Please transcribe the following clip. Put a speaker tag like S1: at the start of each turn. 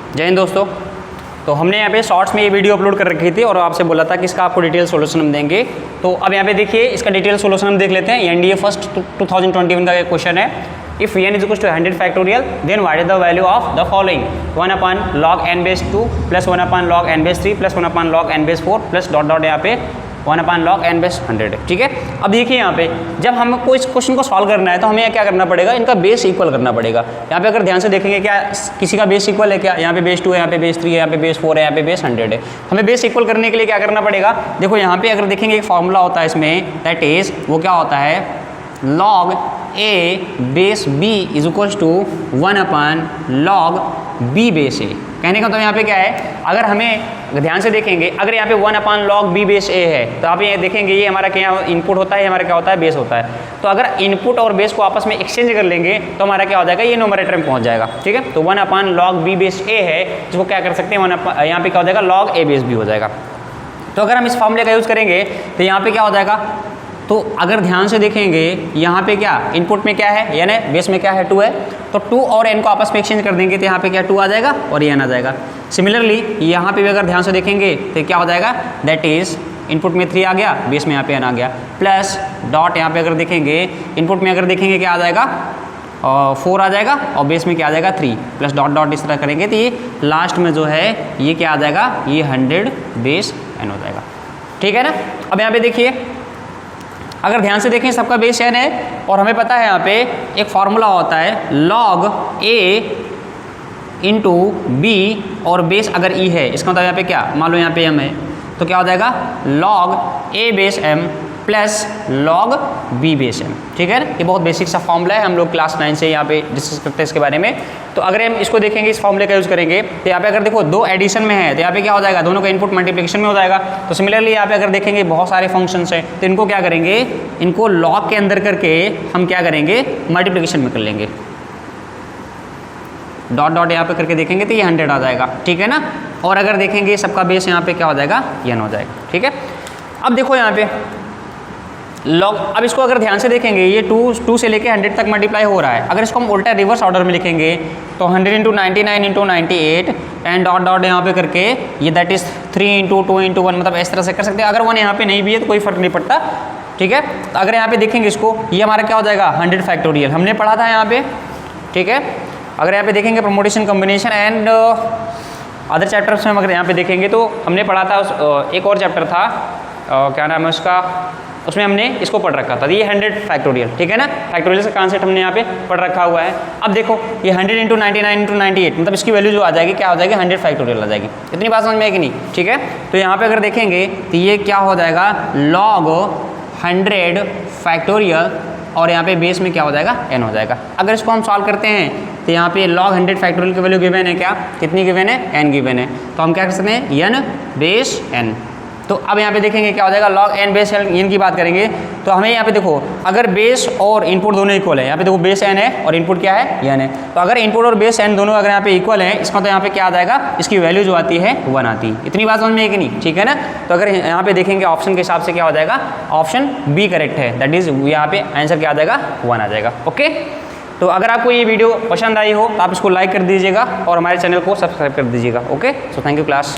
S1: जय हिंद दोस्तों। तो हमने यहाँ पे शॉर्ट्स में ये वीडियो अपलोड कर रखी थी और आपसे बोला था कि इसका आपको डिटेल सोल्यूशन हम देंगे। तो अब यहाँ पे देखिए इसका डिटेल सोल्यूशन हम देख लेते हैं। एनडीए फर्स्ट 2021 का क्वेश्चन है। If n is equal to 100 factorial then what is the value of the following 1 upon log n base 2 plus 1 upon log n base 3 plus 1 upon log n base 4 plus dot dot यहाँ पे 1 upon log n base 100। ठीक है, अब देखिए यहाँ पे जब हमको इस क्वेश्चन को सॉल्व करना है तो हमें क्या करना पड़ेगा, इनका बेस इक्वल करना पड़ेगा। यहाँ पे अगर ध्यान से देखेंगे क्या किसी का बेस इक्वल है क्या, यहाँ पे बेस 2 है, यहाँ पे बेस 3 है, यहाँ पे बेस 4 है, यहाँ पे बेस 100 है। हमें बेस इक्वल करने के लिए क्या करना पड़ेगा, देखो यहाँ पे अगर देखेंगे एक फॉर्मूला होता है इसमें, दैट इज वो क्या होता है log a base b is equal to 1 upon log b base a। कहने का मतलब यहाँ पे क्या है, अगर हमें ध्यान से देखेंगे अगर यहाँ पे 1 upon log b base a है तो आप ये देखेंगे ये हमारा क्या इनपुट होता है, हमारा क्या होता है बेस होता है। तो अगर इनपुट और बेस को आपस में एक्सचेंज कर लेंगे तो हमारा क्या हो जाएगा, ये न्यूमरेटर में पहुँच जाएगा। ठीक है, तो 1 upon log b base a है जिसको क्या कर सकते हैं यहाँ पे क्या हो जाएगा log a बेस b हो जाएगा। तो अगर हम इस फॉर्मूले का यूज़ करेंगे तो यहाँ पे क्या हो जाएगा, तो अगर ध्यान से देखेंगे यहाँ पे क्या इनपुट में क्या है यानी बेस में क्या है 2 है, तो 2 और n को आपस में एक्सचेंज कर देंगे तो यहाँ पे क्या 2 आ जाएगा और ये n आ जाएगा। सिमिलरली यहाँ पे भी अगर ध्यान से देखेंगे तो क्या हो जाएगा, दैट इज इनपुट में 3 आ गया, बेस में यहाँ पे n आ गया, प्लस डॉट यहाँ पे अगर देखेंगे इनपुट में अगर देखेंगे क्या आ जाएगा 4 आ जाएगा और बेस में क्या आ जाएगा 3 प्लस डॉट डॉट इस तरह करेंगे तो ये लास्ट में जो है ये क्या आ जाएगा, ये 100 बेस n हो जाएगा। ठीक है ना। अब यहाँ पे देखिए अगर ध्यान से देखें सबका बेस n है और हमें पता है यहाँ पे एक फॉर्मूला होता है log a इंटू बी और बेस अगर e है, इसका मतलब यहाँ पे क्या मान लो यहाँ पे m है तो क्या हो जाएगा log a base m plus log b base m। ठीक है, ये बहुत बेसिक सा फॉर्मूला है, हम लोग क्लास 9 से यहाँ पे डिस्कस करते हैं इसके बारे में। तो अगर हम इसको देखेंगे इस फॉर्मूले का यूज़ करेंगे तो यहाँ पे अगर देखो 2 एडिशन में है तो यहाँ पे क्या हो जाएगा, दोनों का इनपुट मल्टीप्लिकेशन में हो जाएगा। तो सिमिलरली यहाँ पे अगर देखेंगे बहुत सारे फंक्शंस हैं तो इनको क्या करेंगे, इनको log के अंदर करके हम क्या करेंगे मल्टीप्लिकेशन में कर लेंगे, डॉट डॉट यहाँ पे करके देखेंगे तो ये 100 आ जाएगा। ठीक है ना, और अगर देखेंगे सबका बेस यहाँ पे क्या हो जाएगा, n हो जाएगा। ठीक है, अब देखो यहाँ पे लॉग, अब इसको अगर ध्यान से देखेंगे ये 2 से लेके 100 तक मल्टीप्लाई हो रहा है। अगर इसको हम उल्टा रिवर्स ऑर्डर में लिखेंगे तो 100 into 99 into 98 and dot dot यहाँ पे करके ये दैट इज 3 इंटू 2 इंटू 1, मतलब इस तरह से कर सकते हैं। अगर 1 यहाँ पे नहीं भी है तो कोई फर्क नहीं पड़ता। ठीक है, तो अगर यहाँ पे देखेंगे इसको ये हमारा क्या हो जाएगा 100 फैक्टोरियल, हमने पढ़ा था यहाँ पे। ठीक है, अगर यहाँ पे देखेंगे प्रमोटेशन कॉम्बिनेशन एंड अदर चैप्टर्स में अगर यहाँ पे देखेंगे तो हमने पढ़ा था एक और चैप्टर था क्या नाम है उसका, उसमें हमने इसको पढ़ रखा था, ये 100 फैक्टोरियल। ठीक है ना, फैक्टोरियल का कॉन्सेप्ट हमने यहाँ पे पढ़ रखा हुआ है। अब देखो ये 100 इंटू 99 इंटू 98 मतलब इसकी वैल्यू जो आ जाएगी क्या हो जाएगी 100 फैक्टोरियल आ जाएगी। इतनी बात समझ में है कि नहीं। ठीक है, तो यहाँ पे अगर देखेंगे तो ये क्या हो जाएगा log 100 फैक्टोरियल और यहाँ पे बेस में क्या हो जाएगा n हो जाएगा। अगर इसको हम सॉल्व करते हैं तो यहाँ पे log 100 फैक्टोरियल की वैल्यू गिवन है, क्या कितनी गिवन है, n गिवन है। तो हम क्या कर सकते हैं n बेस n। तो अब यहाँ पे देखेंगे क्या हो जाएगा log n बेस n की बात करेंगे तो हमें यहाँ पे देखो अगर बेस और इनपुट दोनों इक्वल है, यहाँ पे देखो बेस n है और इनपुट क्या है n है, तो अगर इनपुट और बेस n दोनों अगर यहाँ पे इक्वल है इसका तो यहाँ पे क्या आ जाएगा, इसकी वैल्यू जो आती है 1 आती है। इतनी बात समझ में है कि नहीं। ठीक है ना, तो अगर यहाँ पे देखेंगे ऑप्शन के हिसाब से क्या हो जाएगा, ऑप्शन बी करेक्ट है, दैट इज यहाँ पे आंसर क्या आ जाएगा 1 आ जाएगा। ओके, तो अगर आपको ये वीडियो पसंद आई हो तो आप इसको लाइक कर दीजिएगा और हमारे चैनल को सब्सक्राइब कर दीजिएगा। Okay, so thank you class.